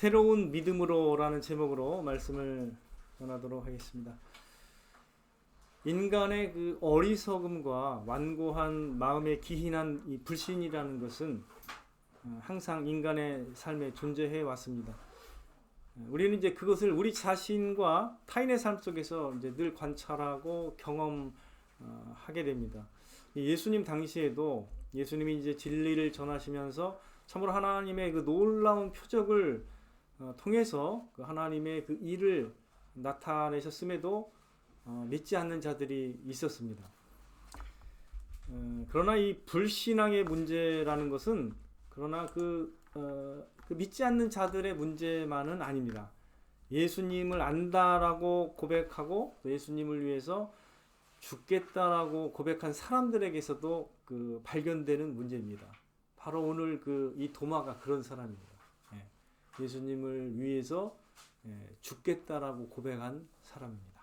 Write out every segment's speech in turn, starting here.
새로운 믿음으로라는 제목으로 말씀을 전하도록 하겠습니다. 인간의 그 어리석음과 완고한 마음에 기인한 이 불신이라는 것은 항상 인간의 삶에 존재해 왔습니다. 우리는 이제 그것을 우리 자신과 타인의 삶 속에서 이제 늘 관찰하고 경험하게 됩니다. 예수님 당시에도 예수님이 이제 진리를 전하시면서 참으로 하나님의 그 놀라운 표적을 통해서 그 하나님의 그 일을 나타내셨음에도 믿지 않는 자들이 있었습니다. 그러나 이 불신앙의 문제라는 것은 그러나 그 믿지 않는 자들의 문제만은 아닙니다. 예수님을 안다라고 고백하고 또 예수님을 위해서 죽겠다라고 고백한 사람들에게서도 그 발견되는 문제입니다. 바로 오늘 이 도마가 그런 사람입니다. 예수님을 위해서 죽겠다라고 고백한 사람입니다.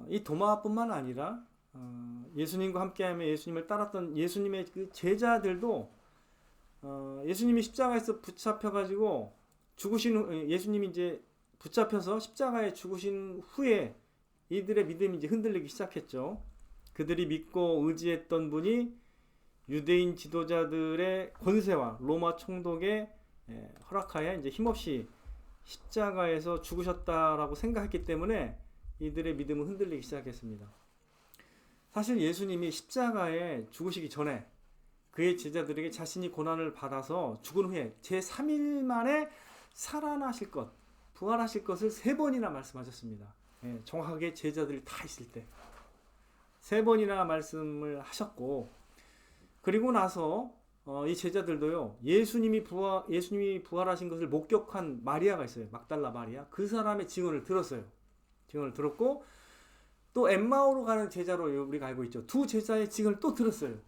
이 도마뿐만 아니라 예수님과 함께하며 예수님을 따랐던 예수님의 그 제자들도 예수님이 십자가에서 붙잡혀가지고 죽으신 예수님이 이제 붙잡혀서 십자가에 죽으신 후에 이들의 믿음이 이제 흔들리기 시작했죠. 그들이 믿고 의지했던 분이 유대인 지도자들의 권세와 로마 총독의 허락하에 이제 힘없이 십자가에서 죽으셨다라고 생각했기 때문에 이들의 믿음은 흔들리기 시작했습니다. 사실 예수님이 십자가에 죽으시기 전에 그의 제자들에게 자신이 고난을 받아서 죽은 후에 제3일 만에 살아나실 것, 부활하실 것을 3번이나 말씀하셨습니다. 정확하게 제자들이 다 있을 때 3번이나 말씀을 하셨고, 그리고 나서 이 제자들도요, 예수님이 부활하신 것을 목격한 마리아가 있어요. 막달라 마리아. 그 사람의 증언을 들었어요. 증언을 들었고, 또 엠마오로 가는 제자로 우리가 알고 있죠. 2 제자의 증언을 또 들었어요.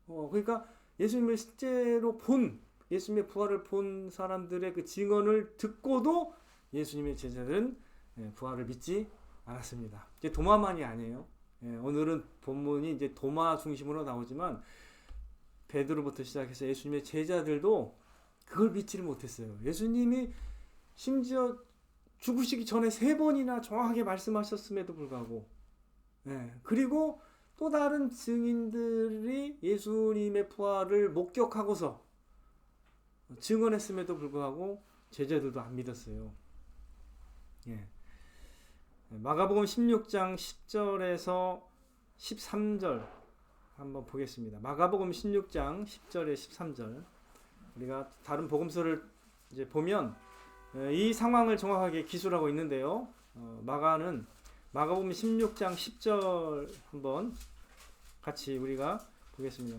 그러니까 예수님을 실제로 예수님의 부활을 본 사람들의 그 증언을 듣고도 예수님의 제자들은 부활을 믿지 않았습니다. 이제 도마만이 아니에요. 오늘은 본문이 이제 도마 중심으로 나오지만 베드로부터 시작해서 예수님의 제자들도 그걸 믿지를 못했어요. 예수님이 심지어 죽으시기 전에 3번이나 정확하게 말씀하셨음에도 불구하고, 그리고 또 다른 증인들이 예수님의 부활을 목격하고서 증언했음에도 불구하고 제자들도 안 믿었어요. 마가복음 16장 10절에서 13절 한번 보겠습니다. 마가복음 16장 10절에 13절. 우리가 다른 복음서를 이제 보면 이 상황을 정확하게 기술하고 있는데요. 마가복음 16장 10절 한번 같이 우리가 보겠습니다.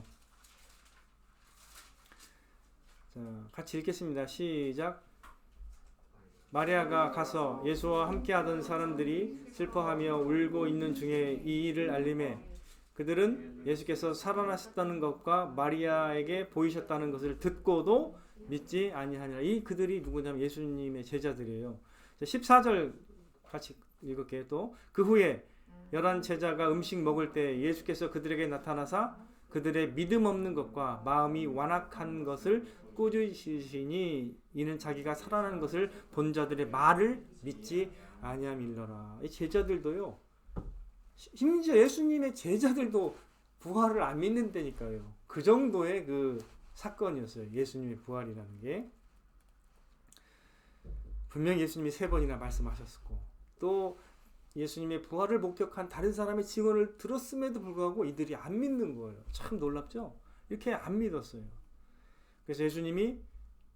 자, 같이 읽겠습니다. 시작. 마리아가 가서 예수와 함께하던 사람들이 슬퍼하며 울고 있는 중에 이 일을 알림해 그들은 예수께서 살아나셨다는 것과 마리아에게 보이셨다는 것을 듣고도 믿지 아니하니라. 이 그들이 누구냐면 예수님의 제자들이에요. 14절 같이 읽을게요. 또 그 후에 11 제자가 음식 먹을 때 예수께서 그들에게 나타나사 그들의 믿음 없는 것과 마음이 완악한 것을 꾸짖으시니 이는 자기가 살아나는 것을 본 자들의 말을 믿지 아니함이러라. 이 제자들도요, 심지어 예수님의 제자들도 부활을 안 믿는다니까요. 그 정도의 그 사건이었어요. 예수님의 부활이라는 게. 분명히 예수님이 3번이나 말씀하셨고, 또 예수님의 부활을 목격한 다른 사람의 증언을 들었음에도 불구하고 이들이 안 믿는 거예요. 참 놀랍죠? 이렇게 안 믿었어요. 그래서 예수님이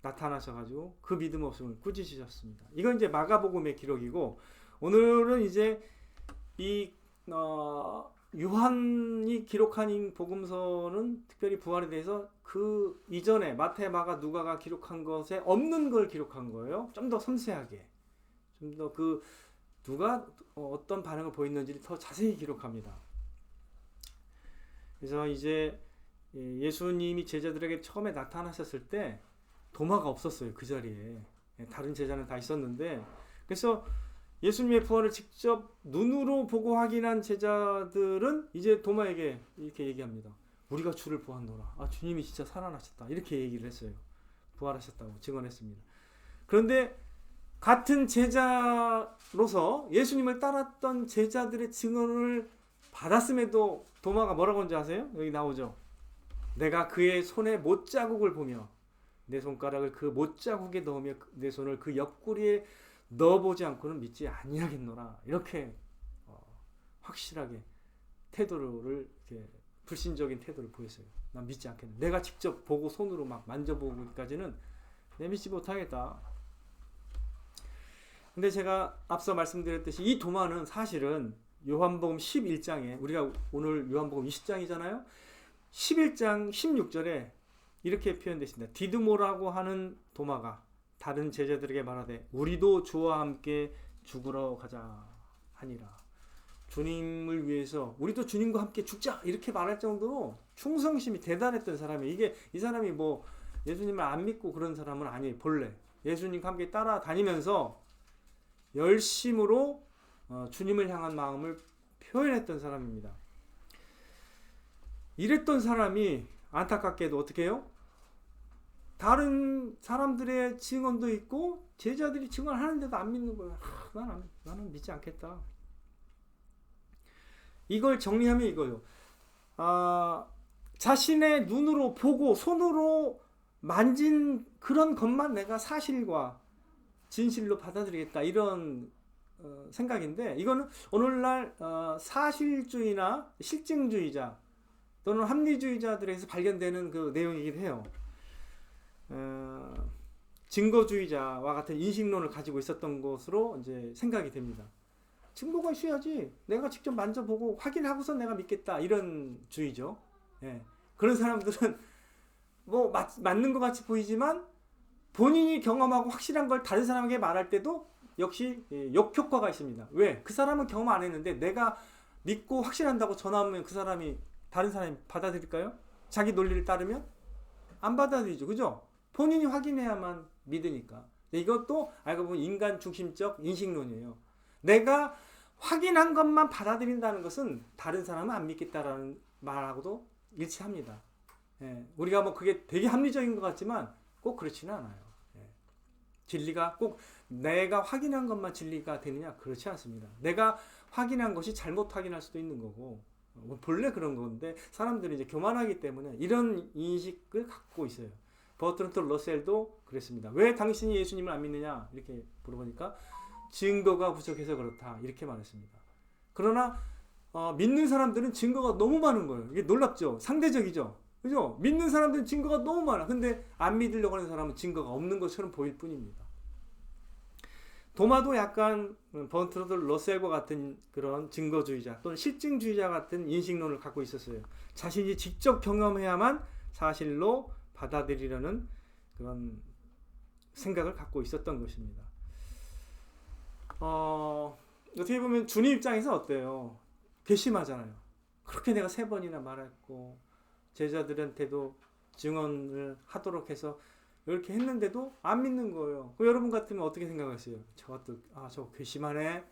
나타나셔가지고 그 믿음 없음을 꾸짖으셨습니다. 이건 이제 마가복음의 기록이고, 오늘은 이제 이 요한이 기록한 이 복음서는 특별히 부활에 대해서 그 이전에 마태, 마가, 누가가 기록한 것에 없는 걸 기록한 거예요. 좀 더 섬세하게, 좀 더 그 누가 어떤 반응을 보였는지를 더 자세히 기록합니다. 그래서 이제 예수님이 제자들에게 처음에 나타나셨을 때 도마가 없었어요. 그 자리에 다른 제자는 다 있었는데, 그래서 예수님의 부활을 직접 눈으로 보고 확인한 제자들은 이제 도마에게 이렇게 얘기합니다. 우리가 주를 보았노라. 주님이 진짜 살아나셨다. 이렇게 얘기를 했어요. 부활하셨다고 증언했습니다. 그런데 같은 제자로서 예수님을 따랐던 제자들의 증언을 받았음에도 도마가 뭐라고 하는지 아세요? 여기 나오죠. 내가 그의 손에 못자국을 보며 내 손가락을 그 못자국에 넣으며 내 손을 그 옆구리에 넣어보지 않고는 믿지 아니하겠노라. 이렇게 확실하게 태도를 이렇게 불신적인 태도를 보였어요. 난 믿지 않겠네. 내가 직접 보고 손으로 막 만져보기까지는 내 믿지 못하겠다. 근데 제가 앞서 말씀드렸듯이 이 도마는 사실은 요한복음 11장에, 우리가 오늘 요한복음 20장이잖아요. 11장 16절에 이렇게 표현되십니다. 디두모라고 하는 도마가 다른 제자들에게 말하되 우리도 주와 함께 죽으러 가자 하니라. 주님을 위해서 우리도 주님과 함께 죽자 이렇게 말할 정도로 충성심이 대단했던 사람이, 이 사람이 뭐 예수님을 안 믿고 그런 사람은 아니에요. 본래 예수님과 함께 따라다니면서 열심으로 주님을 향한 마음을 표현했던 사람입니다. 이랬던 사람이 안타깝게도 어떻게 해요? 다른 사람들의 증언도 있고 제자들이 증언하는데도 안 믿는 거예요. 나는 믿지 않겠다. 이걸 정리하면 이거예요. 자신의 눈으로 보고 손으로 만진 그런 것만 내가 사실과 진실로 받아들이겠다, 이런 생각인데, 이거는 오늘날 사실주의나 실증주의자 또는 합리주의자들에서 발견되는 그 내용이긴 해요. 증거주의자와 같은 인식론을 가지고 있었던 것으로 이제 생각이 됩니다. 증거가 있어야지 내가 직접 만져보고 확인하고서 내가 믿겠다, 이런 주의죠. 예. 그런 사람들은 뭐 맞는 것 같이 보이지만 본인이 경험하고 확실한 걸 다른 사람에게 말할 때도 역시 역효과가 있습니다. 왜? 그 사람은 경험 안 했는데 내가 믿고 확실한다고 전하면 그 사람이, 다른 사람이 받아들일까요? 자기 논리를 따르면 안 받아들이죠. 그죠? 본인이 확인해야만 믿으니까. 이것도 알고 보면 인간 중심적 인식론이에요. 내가 확인한 것만 받아들인다는 것은 다른 사람은 안 믿겠다라는 말하고도 일치합니다. 예, 우리가 뭐 그게 되게 합리적인 것 같지만 꼭 그렇지는 않아요. 예, 진리가 꼭 내가 확인한 것만 진리가 되느냐? 그렇지 않습니다. 내가 확인한 것이 잘못 확인할 수도 있는 거고, 본래 그런 건데 사람들이 이제 교만하기 때문에 이런 인식을 갖고 있어요. 버트런트 러셀도 그랬습니다. 왜 당신이 예수님을 안 믿느냐? 이렇게 물어보니까 증거가 부족해서 그렇다, 이렇게 말했습니다. 그러나 믿는 사람들은 증거가 너무 많은 거예요. 이게 놀랍죠? 상대적이죠? 그죠? 믿는 사람들은 증거가 너무 많아. 근데 안 믿으려고 하는 사람은 증거가 없는 것처럼 보일 뿐입니다. 도마도 약간 버트런트 러셀과 같은 그런 증거주의자 또는 실증주의자 같은 인식론을 갖고 있었어요. 자신이 직접 경험해야만 사실로 받아들이려는 그런 생각을 갖고 있었던 것입니다. 어떻게 보면 주님 입장에서 어때요? 괘씸하잖아요. 그렇게 내가 3번이나 말했고 제자들한테도 증언을 하도록 해서 이렇게 했는데도 안 믿는 거예요. 여러분 같으면 어떻게 생각하세요? 저것도 저거 괘씸하네,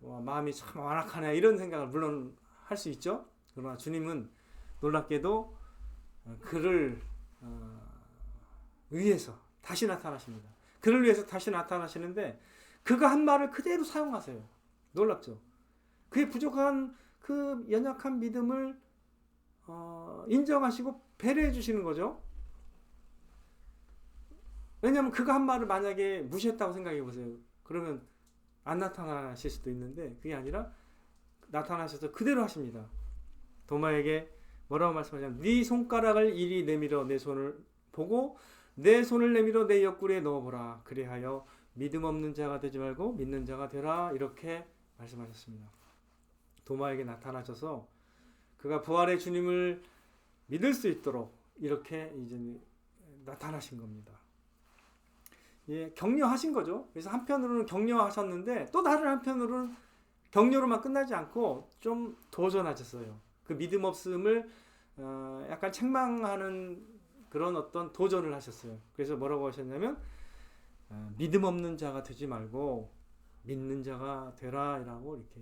마음이 참 완악하네, 이런 생각을 물론 할 수 있죠. 그러나 주님은 놀랍게도 그를 위해서 다시 나타나십니다. 그를 위해서 다시 나타나시는데 그가 한 말을 그대로 사용하세요. 놀랍죠. 그의 부족한 그 연약한 믿음을 인정하시고 배려해 주시는 거죠. 왜냐하면 그가 한 말을 만약에 무시했다고 생각해 보세요. 그러면 안 나타나실 수도 있는데 그게 아니라 나타나셔서 그대로 하십니다. 도마에게 뭐라고 말씀하냐면 네 손가락을 이리 내밀어 내 손을 보고 내 손을 내밀어 내 옆구리에 넣어보라. 그리하여 믿음 없는 자가 되지 말고 믿는 자가 되라. 이렇게 말씀하셨습니다. 도마에게 나타나셔서 그가 부활의 주님을 믿을 수 있도록 이렇게 이제 나타나신 겁니다. 예, 격려하신 거죠. 그래서 한편으로는 격려하셨는데 또 다른 한편으로는 격려로만 끝나지 않고 좀 도전하셨어요. 그 믿음 없음을 약간 책망하는 그런 어떤 도전을 하셨어요. 그래서 뭐라고 하셨냐면 믿음 없는 자가 되지 말고 믿는 자가 되라라고 이렇게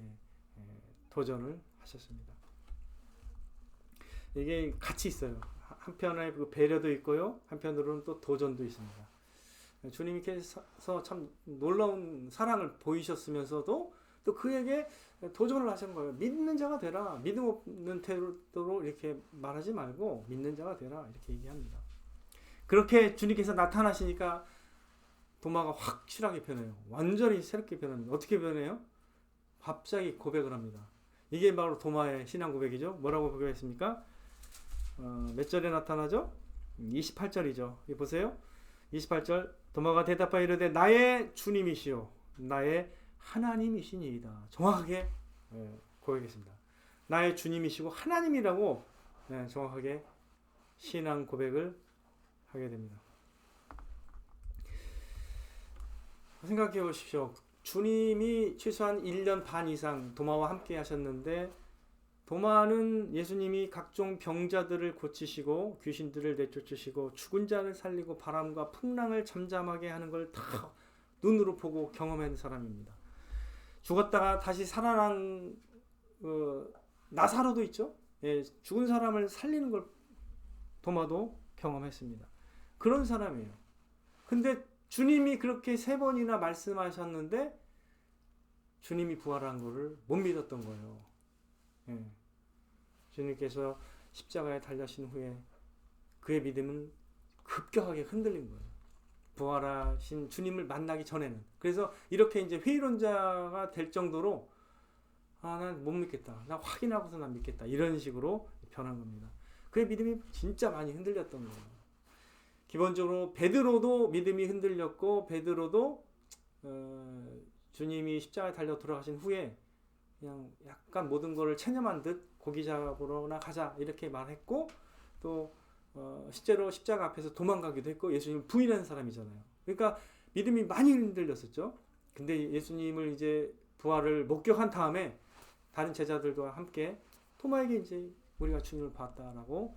도전을 하셨습니다. 이게 같이 있어요. 한편에 그 배려도 있고요. 한편으로는 또 도전도 있습니다. 주님께서 참 놀라운 사랑을 보이셨으면서도 또 그에게 도전을 하신 거예요. 믿는 자가 되라. 믿음 없는 태도로 이렇게 말하지 말고 믿는 자가 되라. 이렇게 얘기합니다. 그렇게 주님께서 나타나시니까 도마가 확실하게 변해요. 완전히 새롭게 변합니다. 어떻게 변해요? 갑자기 고백을 합니다. 이게 바로 도마의 신앙 고백이죠. 뭐라고 고백했습니까? 몇 절에 나타나죠? 28절이죠. 보세요. 28절 도마가 대답하여 이르되 나의 주님이시요 나의 하나님이시니이다. 정확하게 고백했습니다. 나의 주님이시고 하나님이라고 정확하게 신앙 고백을 하게 됩니다. 생각해 보십시오. 주님이 최소한 1년 반 이상 도마와 함께 하셨는데 도마는 예수님이 각종 병자들을 고치시고 귀신들을 내쫓으시고 죽은 자를 살리고 바람과 풍랑을 잠잠하게 하는 걸 다 눈으로 보고 경험한 사람입니다. 죽었다가 다시 살아난 나사로도 있죠. 예, 죽은 사람을 살리는 걸 도마도 경험했습니다. 그런 사람이에요. 근데 주님이 그렇게 3번이나 말씀하셨는데 주님이 부활한 것을 못 믿었던 거예요. 예. 주님께서 십자가에 달려신 후에 그의 믿음은 급격하게 흔들린 거예요. 부활하신 주님을 만나기 전에는. 그래서 이렇게 이제 회의론자가 될 정도로 난 못 믿겠다. 나 확인하고서 난 믿겠다. 이런 식으로 변한 겁니다. 그의 믿음이 진짜 많이 흔들렸던 거예요. 기본적으로 베드로도 믿음이 흔들렸고 베드로도 주님이 십자가에 달려 돌아가신 후에 그냥 약간 모든 것을 체념한 듯 고기 잡으러나 가자 이렇게 말했고 또 실제로 십자가 앞에서 도망가기도 했고 예수님을 부인하는 사람이잖아요. 그러니까 믿음이 많이 흔들렸었죠. 근데 예수님을 이제 부활을 목격한 다음에 다른 제자들과 함께 토마에게 이제 우리가 주님을 봤다라고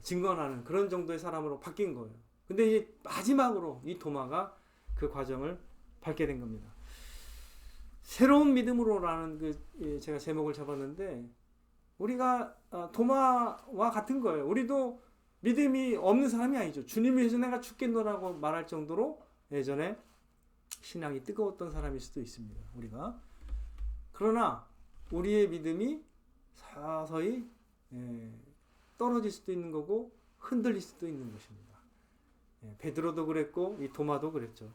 증언하는 그런 정도의 사람으로 바뀐 거예요. 근데 이제 마지막으로 이 도마가 그 과정을 밟게 된 겁니다. 새로운 믿음으로라는 제가 제목을 잡았는데 우리가 도마와 같은 거예요. 우리도 믿음이 없는 사람이 아니죠. 주님을 위해서 내가 죽겠노라고 말할 정도로 예전에 신앙이 뜨거웠던 사람일 수도 있습니다. 우리가. 그러나 우리의 믿음이 서서히 떨어질 수도 있는 거고 흔들릴 수도 있는 것입니다. 베드로도 그랬고 이 도마도 그랬죠.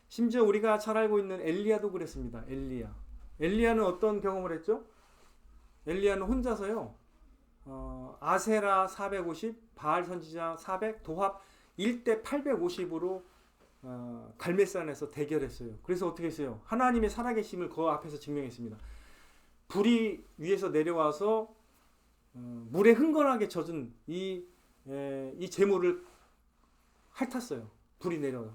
심지어 우리가 잘 알고 있는 엘리야도 그랬습니다. 엘리야는 어떤 경험을 했죠? 엘리야는 혼자서요. 아세라 450, 바알 선지자 400, 도합 1대 850으로 갈멜산에서 대결했어요. 그래서 어떻게 했어요? 하나님의 살아계심을 그 앞에서 증명했습니다. 불이 위에서 내려와서 물에 흥건하게 젖은 이 재물을 핥았어요. 불이 내려와.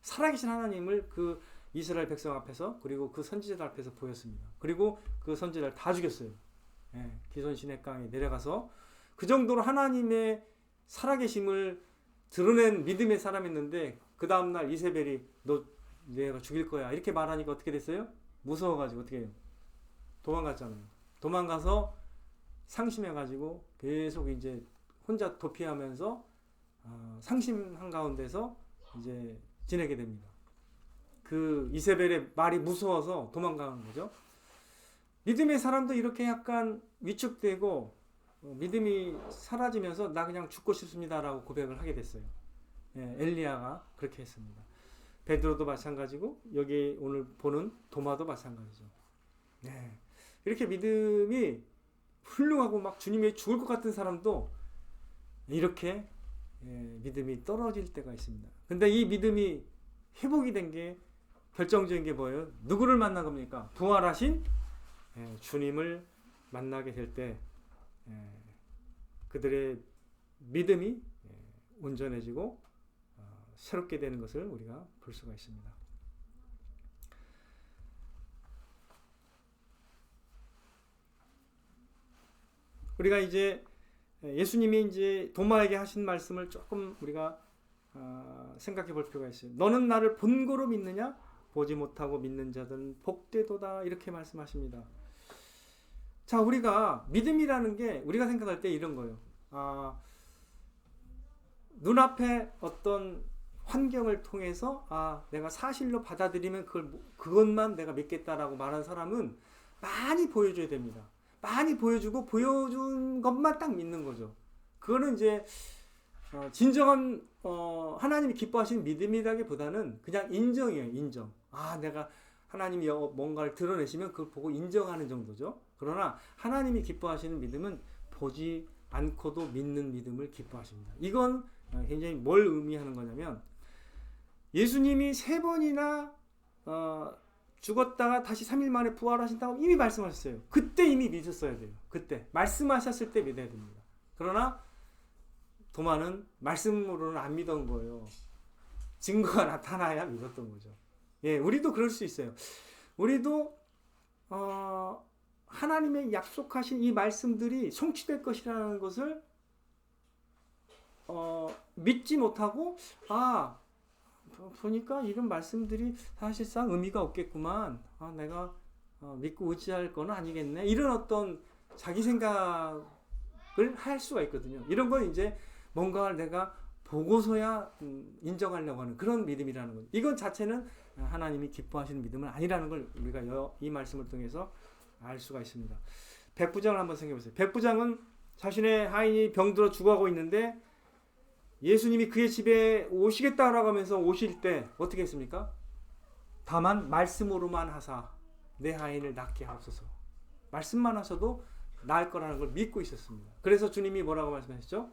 살아계신 하나님을 그 이스라엘 백성 앞에서 그리고 그 선지자들 앞에서 보였습니다. 그리고 그 선지자를 다 죽였어요. 기손 시냇강에 내려가서 그 정도로 하나님의 살아계심을 드러낸 믿음의 사람이었는데 그 다음날 이세벨이 너 내가 죽일 거야 이렇게 말하니까 어떻게 됐어요? 무서워가지고 어떻게 해요? 도망갔잖아요. 도망가서 상심해가지고 계속 이제 혼자 도피하면서 상심한 가운데서 이제 지내게 됩니다. 그 이세벨의 말이 무서워서 도망가는 거죠. 믿음의 사람도 이렇게 약간 위축되고 믿음이 사라지면서 나 그냥 죽고 싶습니다라고 고백을 하게 됐어요. 엘리야가 그렇게 했습니다. 베드로도 마찬가지고 여기 오늘 보는 도마도 마찬가지죠. 이렇게 믿음이 훌륭하고 막 주님이 죽을 것 같은 사람도 이렇게 믿음이 떨어질 때가 있습니다. 근데 이 믿음이 회복이 된 게 결정적인 게 뭐예요? 누구를 만난 겁니까? 부활하신 주님을 만나게 될 때 그들의 믿음이 온전해지고 새롭게 되는 것을 우리가 볼 수가 있습니다. 우리가 이제 예수님이 이제 도마에게 하신 말씀을 조금 우리가 생각해 볼 필요가 있어요. 너는 나를 본고로 믿느냐? 보지 못하고 믿는 자들은 복되도다 이렇게 말씀하십니다. 자, 우리가 믿음이라는 게 우리가 생각할 때 이런 거예요. 눈앞에 어떤 환경을 통해서 내가 사실로 받아들이면 그것만 내가 믿겠다라고 말하는 사람은 많이 보여줘야 됩니다. 많이 보여주고 보여준 것만 딱 믿는 거죠. 그거는 이제 진정한 하나님이 기뻐하시는 믿음이라기보다는 그냥 인정이에요. 인정. 내가 하나님이 뭔가를 드러내시면 그걸 보고 인정하는 정도죠. 그러나 하나님이 기뻐하시는 믿음은 보지 않고도 믿는 믿음을 기뻐하십니다. 이건 굉장히 뭘 의미하는 거냐면 예수님이 3번이나 죽었다가 다시 3일 만에 부활하신다고 이미 말씀하셨어요. 그때 이미 믿었어야 돼요. 그때 말씀하셨을 때 믿어야 됩니다. 그러나 도마는 말씀으로는 안 믿은 거예요. 증거가 나타나야 믿었던 거죠. 예, 우리도 그럴 수 있어요. 우리도 하나님의 약속하신 이 말씀들이 성취될 것이라는 것을 믿지 못하고 보니까 이런 말씀들이 사실상 의미가 없겠구만. 내가 믿고 의지할 건 아니겠네. 이런 어떤 자기 생각을 할 수가 있거든요. 이런 건 이제 뭔가를 내가 보고서야 인정하려고 하는 그런 믿음이라는 거죠. 이건 자체는 하나님이 기뻐하시는 믿음은 아니라는 걸 우리가 이 말씀을 통해서 알 수가 있습니다. 백부장을 한번 생각해 보세요. 백부장은 자신의 하인이 병들어 죽어가고 있는데 예수님이 그의 집에 오시겠다라고 하면서 오실 때 어떻게 했습니까? 다만 말씀으로만 하사 내 하인을 낫게 하옵소서. 말씀만 하셔도 나을 거라는 걸 믿고 있었습니다. 그래서 주님이 뭐라고 말씀하셨죠?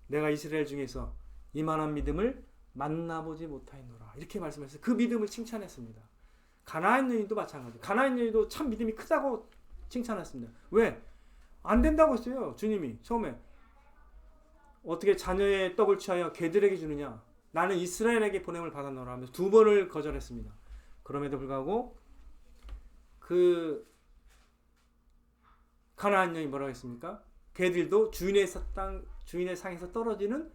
내가 이스라엘 중에서 이만한 믿음을 만나보지 못하였노라. 이렇게 말씀하셔서 그 믿음을 칭찬했습니다. 가나안 여인도 마찬가지. 가나안 여인도 참 믿음이 크다고 칭찬했습니다. 왜? 안 된다고 했어요. 주님이 처음에. 어떻게 자녀의 떡을 취하여 개들에게 주느냐? 나는 이스라엘에게 보냄을 받았노라 하면서 2번을 거절했습니다. 그럼에도 불구하고 그 가나안 여인이 뭐라고 했습니까? 개들도 주인의 상에서 떨어지는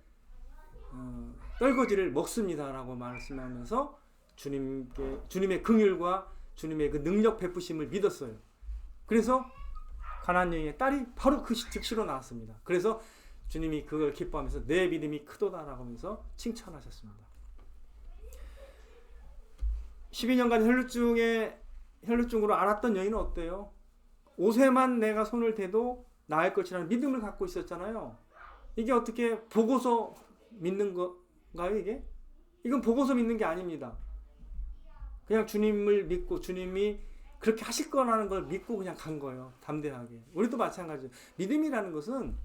떨거지를 먹습니다라고 말씀하면서 주님의 긍휼과 주님의 그 능력 베푸심을 믿었어요. 그래서 가나안 여인의 딸이 바로 그 즉시로 나왔습니다. 그래서 주님이 그걸 기뻐하면서 내 믿음이 크도다라고 하면서 칭찬하셨습니다. 12년간 혈루증으로 앓았던 여인은 어때요? 옷에만 내가 손을 대도 나을 것이라는 믿음을 갖고 있었잖아요. 이게 어떻게 보고서 믿는 건가요, 이게? 이건 보고서 믿는 게 아닙니다. 그냥 주님을 믿고 주님이 그렇게 하실 거라는 걸 믿고 그냥 간 거예요. 담대하게. 우리도 마찬가지예요. 믿음이라는 것은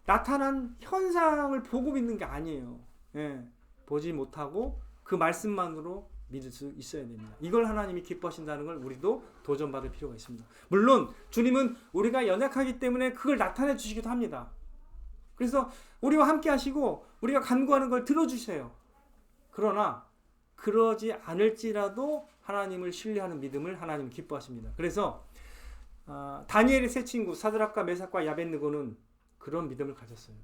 나타난 현상을 보고 믿는 게 아니에요. 예, 보지 못하고 그 말씀만으로 믿을 수 있어야 됩니다. 이걸 하나님이 기뻐하신다는 걸 우리도 도전받을 필요가 있습니다. 물론 주님은 우리가 연약하기 때문에 그걸 나타내 주시기도 합니다. 그래서 우리와 함께 하시고 우리가 간구하는 걸 들어주세요. 그러나 그러지 않을지라도 하나님을 신뢰하는 믿음을 하나님은 기뻐하십니다. 그래서 다니엘의 세 친구 사드락과 메삭과 야벳느고는 그런 믿음을 가졌어요.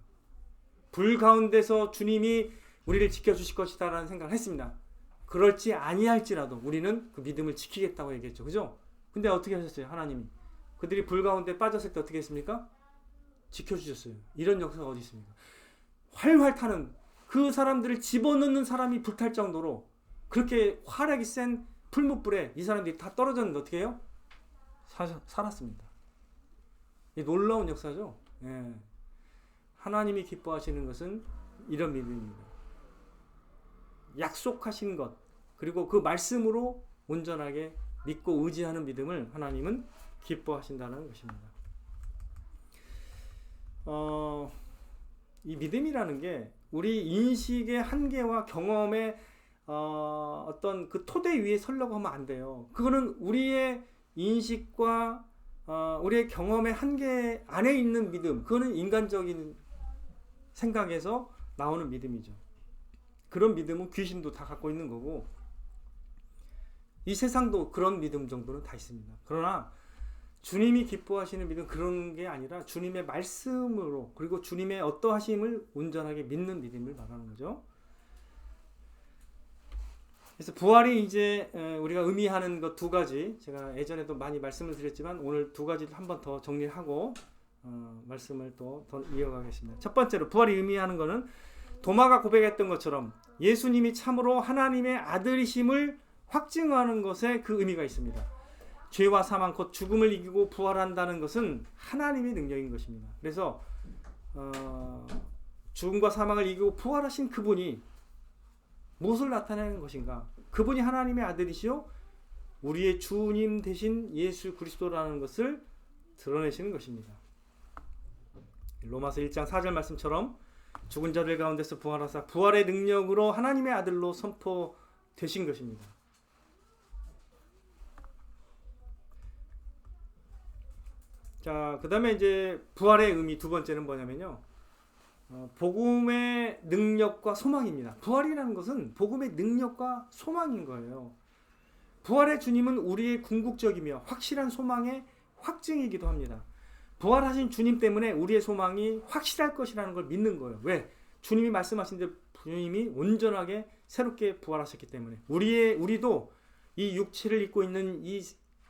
불 가운데서 주님이 우리를 지켜주실 것이다 라는 생각을 했습니다. 그럴지 아니할지라도 우리는 그 믿음을 지키겠다고 얘기했죠. 그죠? 근데 어떻게 하셨어요? 하나님이. 그들이 불 가운데 빠졌을 때 어떻게 했습니까? 지켜주셨어요. 이런 역사가 어디 있습니까? 활활 타는 그 사람들을 집어넣는 사람이 불탈 정도로 그렇게 화력이 센 풀무불에 이 사람들이 다 떨어졌는데 어떻게 해요? 살았습니다. 이 놀라운 역사죠. 예. 하나님이 기뻐하시는 것은 이런 믿음입니다. 약속하신 것 그리고 그 말씀으로 온전하게 믿고 의지하는 믿음을 하나님은 기뻐하신다는 것입니다. 이 믿음이라는 게 우리 인식의 한계와 경험의 어떤 그 토대 위에 서려고 하면 안 돼요. 그거는 우리의 인식과 우리의 경험의 한계 안에 있는 믿음, 그거는 인간적인 생각에서 나오는 믿음이죠. 그런 믿음은 귀신도 다 갖고 있는 거고 이 세상도 그런 믿음 정도는 다 있습니다. 그러나 주님이 기뻐하시는 믿음 그런 게 아니라 주님의 말씀으로 그리고 주님의 어떠하심을 온전하게 믿는 믿음을 말하는 거죠. 그래서 부활이 이제 우리가 의미하는 것 두 가지, 제가 예전에도 많이 말씀을 드렸지만 오늘 두 가지를 한 번 더 정리하고 말씀을 또 더 이어가겠습니다. 첫 번째로 부활이 의미하는 것은 도마가 고백했던 것처럼 예수님이 참으로 하나님의 아들이심을 확증하는 것에 그 의미가 있습니다. 죄와 사망 곧 죽음을 이기고 부활한다는 것은 하나님의 능력인 것입니다. 그래서 죽음과 사망을 이기고 부활하신 그분이 무엇을 나타내는 것인가? 그분이 하나님의 아들이시요 우리의 주님 되신 예수 그리스도라는 것을 드러내시는 것입니다. 로마서 1장 4절 말씀처럼 죽은 자들 가운데서 부활하사 부활의 능력으로 하나님의 아들로 선포되신 것입니다. 자, 그 다음에 이제 부활의 의미 두 번째는 뭐냐면요. 복음의 능력과 소망입니다. 부활이라는 것은 복음의 능력과 소망인 거예요. 부활의 주님은 우리의 궁극적이며 확실한 소망의 확증이기도 합니다. 부활하신 주님 때문에 우리의 소망이 확실할 것이라는 걸 믿는 거예요. 왜? 주님이 말씀하신 대로 주님이 온전하게 새롭게 부활하셨기 때문에 우리도 이 육체를 입고 있는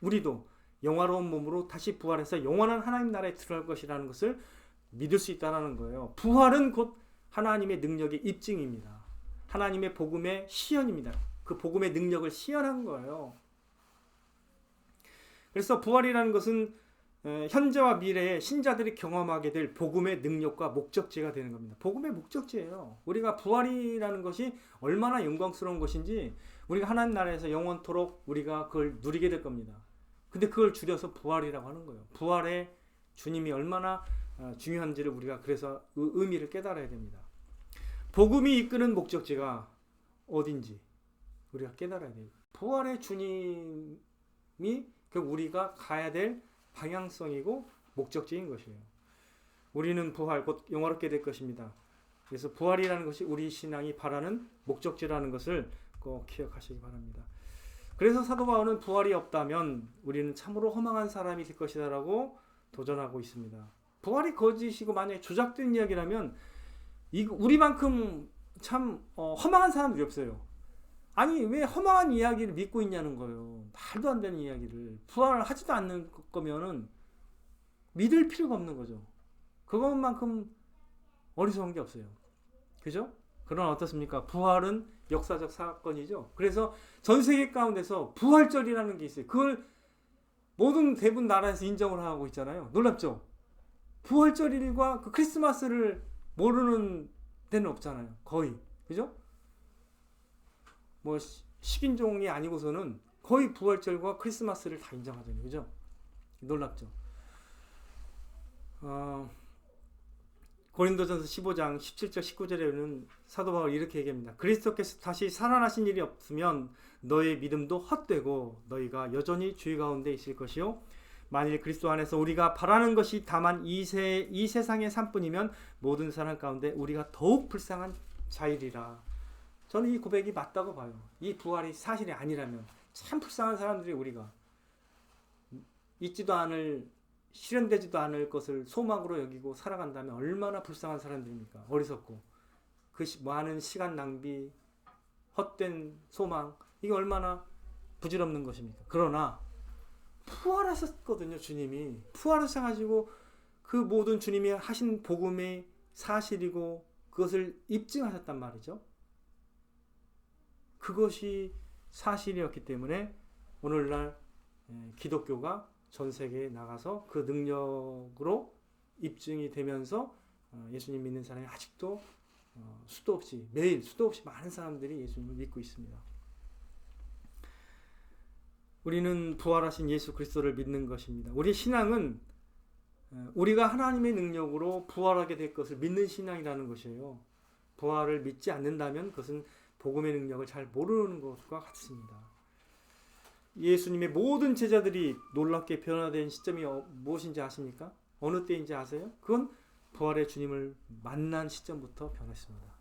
우리도 영화로운 몸으로 다시 부활해서 영원한 하나님 나라에 들어갈 것이라는 것을 믿을 수 있다는 거예요. 부활은 곧 하나님의 능력의 입증입니다. 하나님의 복음의 시연입니다. 그 복음의 능력을 시연한 거예요. 그래서 부활이라는 것은 현재와 미래에 신자들이 경험하게 될 복음의 능력과 목적지가 되는 겁니다. 복음의 목적지예요. 우리가 부활이라는 것이 얼마나 영광스러운 것인지 우리가 하나님 나라에서 영원토록 우리가 그걸 누리게 될 겁니다. 근데 그걸 줄여서 부활이라고 하는 거예요. 부활의 주님이 얼마나 중요한지를 우리가 그래서 의미를 깨달아야 됩니다. 복음이 이끄는 목적지가 어딘지 우리가 깨달아야 돼요. 부활의 주님이 결국 우리가 가야 될 방향성이고 목적지인 것이에요. 우리는 부활 곧 영화롭게 될 것입니다. 그래서 부활이라는 것이 우리 신앙이 바라는 목적지라는 것을 꼭 기억하시기 바랍니다. 그래서 사도 바울은 부활이 없다면 우리는 참으로 허망한 사람이 될 것이다라고 도전하고 있습니다. 부활이 거짓이고 만약에 조작된 이야기라면 우리만큼 참 허망한 사람들이 없어요. 아니 왜 허망한 이야기를 믿고 있냐는 거예요. 말도 안 되는 이야기를. 부활하지도 않는 거면은 믿을 필요가 없는 거죠. 그것만큼 어리석은 게 없어요. 그죠? 그러나 어떻습니까? 부활은 역사적 사건이죠. 그래서 전 세계 가운데서 부활절이라는 게 있어요. 그걸 모든 대부분 나라에서 인정을 하고 있잖아요. 놀랍죠? 부활절일과 그 크리스마스를 모르는 데는 없잖아요. 거의. 그죠? 뭐 식인종이 아니고서는 거의 부활절과 크리스마스를 다 인정하잖아요. 그죠? 놀랍죠? 고린도전서 15장 17절 19절에는 사도 바울이 이렇게 얘기합니다. 그리스도께서 다시 살아나신 일이 없으면 너의 믿음도 헛되고 너희가 여전히 죄 가운데 있을 것이요 만일 그리스도 안에서 우리가 바라는 것이 다만 이 세상의 삶뿐이면 모든 사람 가운데 우리가 더욱 불쌍한 자이리라. 저는 이 고백이 맞다고 봐요. 이 부활이 사실이 아니라면 참 불쌍한 사람들이 우리가 있지도 않을 실현되지도 않을 것을 소망으로 여기고 살아간다면 얼마나 불쌍한 사람들입니까? 어리석고 그 많은 시간 낭비, 헛된 소망, 이게 얼마나 부질없는 것입니까? 그러나 부활하셨거든요. 주님이 부활하셔가지고 그 모든 주님이 하신 복음의 사실이고 그것을 입증하셨단 말이죠. 그것이 사실이었기 때문에 오늘날 기독교가 전 세계에 나가서 그 능력으로 입증이 되면서 예수님 믿는 사람이 아직도 수도 없이 매일 수도 없이 많은 사람들이 예수님을 믿고 있습니다. 우리는 부활하신 예수 그리스도를 믿는 것입니다. 우리 신앙은 우리가 하나님의 능력으로 부활하게 될 것을 믿는 신앙이라는 것이에요. 부활을 믿지 않는다면 그것은 복음의 능력을 잘 모르는 것과 같습니다. 예수님의 모든 제자들이 놀랍게 변화된 시점이 무엇인지 아십니까? 어느 때인지 아세요? 그건 부활의 주님을 만난 시점부터 변했습니다.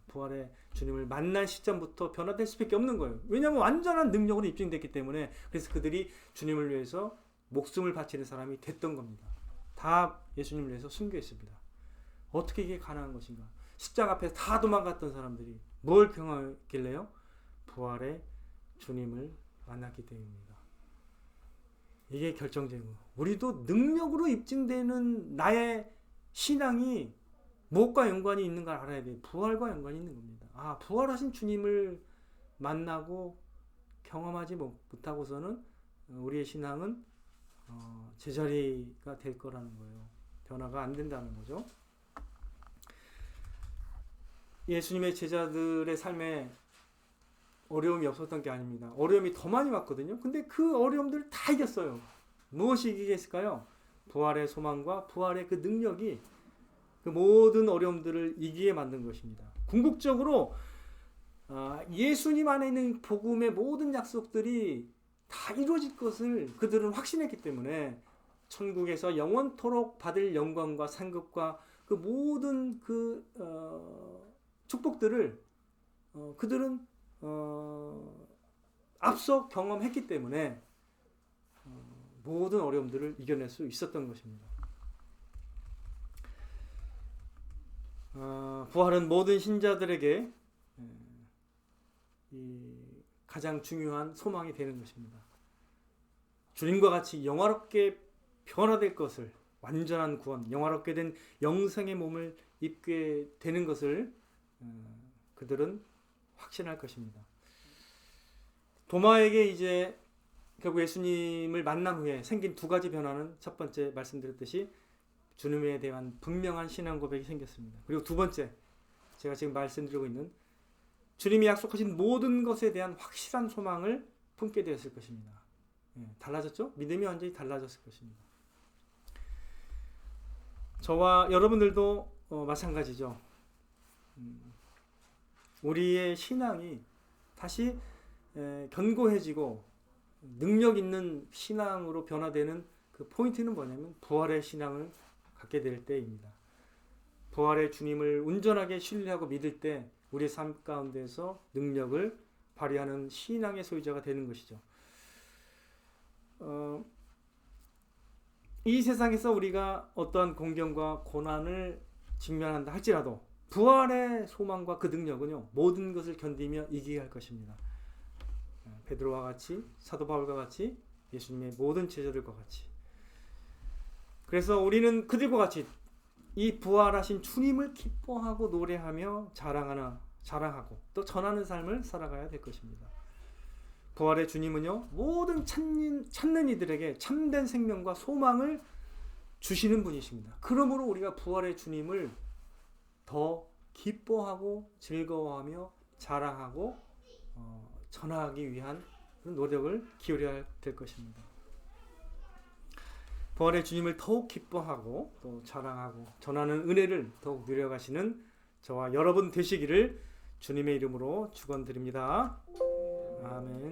부활의 주님을 만난 시점부터 변화될 수밖에 없는 거예요. 왜냐하면 완전한 능력으로 입증됐기 때문에. 그래서 그들이 주님을 위해서 목숨을 바치는 사람이 됐던 겁니다. 다 예수님을 위해서 순교했습니다. 어떻게 이게 가능한 것인가? 십자가 앞에서 다 도망갔던 사람들이 뭘 경험했길래요? 부활의 주님을 만났기 때문입니다. 이게 결정적인 거예요. 우리도 능력으로 입증되는 나의 신앙이 무엇과 연관이 있는가 알아야 돼요. 부활과 연관이 있는 겁니다. 부활하신 주님을 만나고 경험하지 못하고서는 우리의 신앙은 제자리가 될 거라는 거예요. 변화가 안 된다는 거죠. 예수님의 제자들의 삶에 어려움이 없었던 게 아닙니다. 어려움이 더 많이 왔거든요. 근데 그 어려움들을 다 이겼어요. 무엇이 이기게 했을까요? 부활의 소망과 부활의 그 능력이 그 모든 어려움들을 이기게 만든 것입니다. 궁극적으로 예수님 안에 있는 복음의 모든 약속들이 다 이루어질 것을 그들은 확신했기 때문에 천국에서 영원토록 받을 영광과 상급과 그 모든 축복들을 그들은 앞서 경험했기 때문에 모든 어려움들을 이겨낼 수 있었던 것입니다. 부활은 모든 신자들에게 가장 중요한 소망이 되는 것입니다. 주님과 같이 영화롭게 변화될 것을, 완전한 구원, 영화롭게 된 영생의 몸을 입게 되는 것을 그들은 확신할 것입니다. 도마에게 이제 결국 예수님을 만난 후에 생긴 두 가지 변화는 첫 번째 말씀드렸듯이 주님에 대한 분명한 신앙 고백이 생겼습니다. 그리고 두 번째, 제가 지금 말씀드리고 있는 주님이 약속하신 모든 것에 대한 확실한 소망을 품게 되었을 것입니다. 달라졌죠? 믿음이 완전히 달라졌을 것입니다. 저와 여러분들도 마찬가지죠. 우리의 신앙이 다시 견고해지고 능력 있는 신앙으로 변화되는 그 포인트는 뭐냐면 부활의 신앙을 갖게 될 때입니다. 부활의 주님을 온전하게 신뢰하고 믿을 때 우리의 삶 가운데서 능력을 발휘하는 신앙의 소유자가 되는 것이죠. 이 세상에서 우리가 어떠한 공경과 고난을 직면한다 할지라도 부활의 소망과 그 능력은요, 모든 것을 견디며 이기게 할 것입니다. 베드로와 같이, 사도 바울과 같이, 예수님의 모든 제자들과 같이. 그래서 우리는 그들과 같이 이 부활하신 주님을 기뻐하고 노래하며 자랑하고 또 전하는 삶을 살아가야 될 것입니다. 부활의 주님은요, 모든 찾는 이들에게 참된 생명과 소망을 주시는 분이십니다. 그러므로 우리가 부활의 주님을 더 기뻐하고 즐거워하며 자랑하고 전하기 위한 그런 노력을 기울여야 될 것입니다. 부활의 주님을 더욱 기뻐하고 또 자랑하고 전하는 은혜를 더욱 누려가시는 저와 여러분 되시기를 주님의 이름으로 축원드립니다. 아멘.